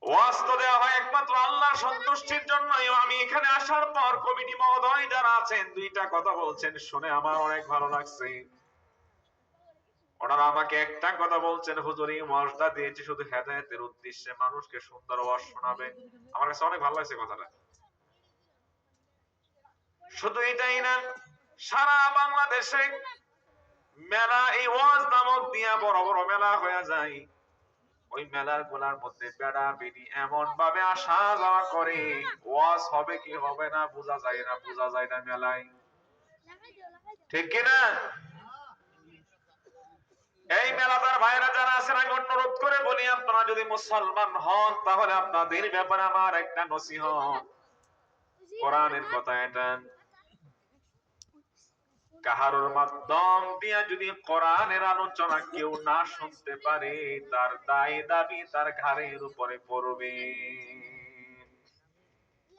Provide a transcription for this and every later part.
ওয়াজ তো দেওয়া হয় একমাত্র আল্লাহর সন্তুষ্টির জন্যই। আমি এখানে আসার পর কমিটি মহোদয় যারা আছেন দুইটা কথা বলছেন, শুনে আমার অনেক ভালো লাগছে। ওনারা আমাকে একটা কথা বলছেন, হুজুর এই ওয়াজটা দিয়েছি শুধু হেদায়েতের উদ্দেশ্যে, মানুষকে সুন্দর ওয়াজ শোনাবে। আমার কাছে অনেক ভালো লাগছে কথাটা। শুধু এটাই না, সারা বাংলাদেশে মেলা এই ওয়াজ নামক দিয়া বড় বড় মেলা হয়ে যায়। ওই মেলার গুলার মধ্যে বেড়া বেড়ি এমন ভাবে আসা যাওয়া করে, ওয়াজ হবে কি হবে না বোঝা যায় না মেলায়, ঠিক কিনা? এই মেলাটার ভাইরা যারা আছেন, আমি অনুরোধ করে বলি, আপনারা যদি মুসলমান হন তাহলে আপনাদের ব্যাপারে আমার একটা নসিহত। কোরআনের কথা এটা, কাহারোর মাধ্যম দিয়া যদি কোরআনের আলোচনা কেউ না শুনতে পারে, তার দায় দাবি তার ঘাড়ের উপরে পড়বে।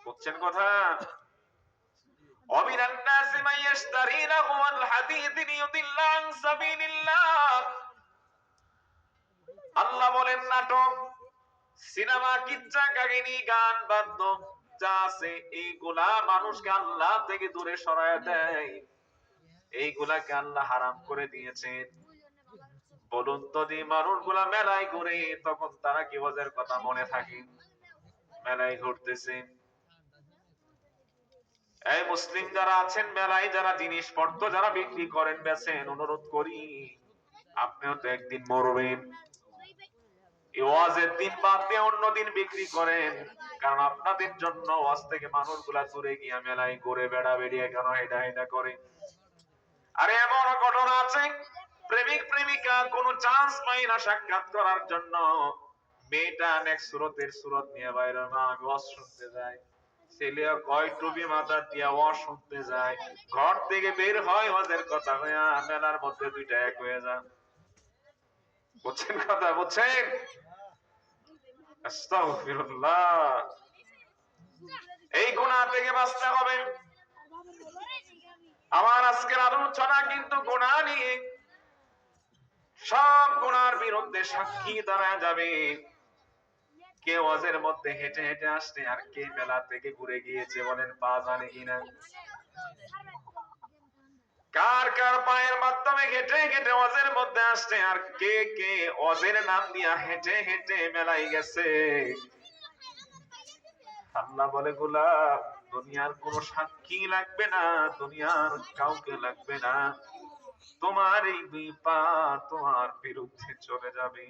বুঝছেন কথা? ومن الناس من يشتري لهو الحديث ليضل عن سبيل الله। আল্লাহ বলেন নাটক, সিনেমা, কিচ্ছা কাহিনী, গান বাদ্য যা আছে এইগুলা মানুষকে আল্লাহ থেকে দূরে সরায় দেয়, এইগুলাকে আল্লাহ হারাম করে দিয়েছেন। বলুন তো, যে মানুষগুলা মেলায় ঘুরে তখন তারা কি ওয়াজের কথা মনে থাকে? মেলায় ঘুরতেছে। এই মুসলিম যারা আছেন মেলায়, যারা জিনিসপত্র যারা বিক্রি করেন বেচেন, অনুরোধ করি আপনিও তো একদিন মরবেন। এই ওয়াজের দিন বাদ দিয়ে অন্য দিন বিক্রি করেন, কারণ আপনাদের জন্য ওয়াজ থেকে মানুষগুলা দূরে গিয়া মেলায় ঘুরে বেড়া বেড়িয়ে কেন হেডা করে। আরে এমন ঘটনা আছে, প্রেমিক প্রেমিকা কোনো চান্স পায় না সাক্ষাৎ করার জন্য, মেয়েটা নেক্সট সুরত নিয়ে বাইরে, না আমি ওয়াজ শুনতে যাই। ছেলেও কয় টুপি মাথা দিয়া ওয়াজ শুনতে যায়, ঘর থেকে বের হয় ওয়াজের কথা হইয়া, মেলার মধ্যে দুইটা এক হয়ে যান। বুঝছেন কথা? বুঝছেন? আস্তাগফিরুল্লাহ। এই গুনাহ থেকে বাঁচতে হবে। আমার আজকের আলোচনা কিন্তু গুনাহ নিয়ে, সব গুনার বিরুদ্ধে সাক্ষী দাঁড়ায় যাবে। কে ওয়াজের মধ্যে হেঁটে হেঁটে আসছে আর কে মেলা থেকে ঘুরে গিয়েছে, বলেন পা জানে কিনা? কার কার পায়ের মাধ্যমে হেঁটে হেঁটে ওয়াজের মধ্যে আসছে, আর কে কে ওয়াজের নাম দিয়া হেঁটে হেঁটে মেলায় গেছে। আল্লাহ বলে, গোলাম, দুনিয়ার কোনো সাক্ষী লাগবে না, দুনিয়ার কাউকে লাগবে না, তোমার এই দুই পা তোমার বিরুদ্ধে চলে যাবে।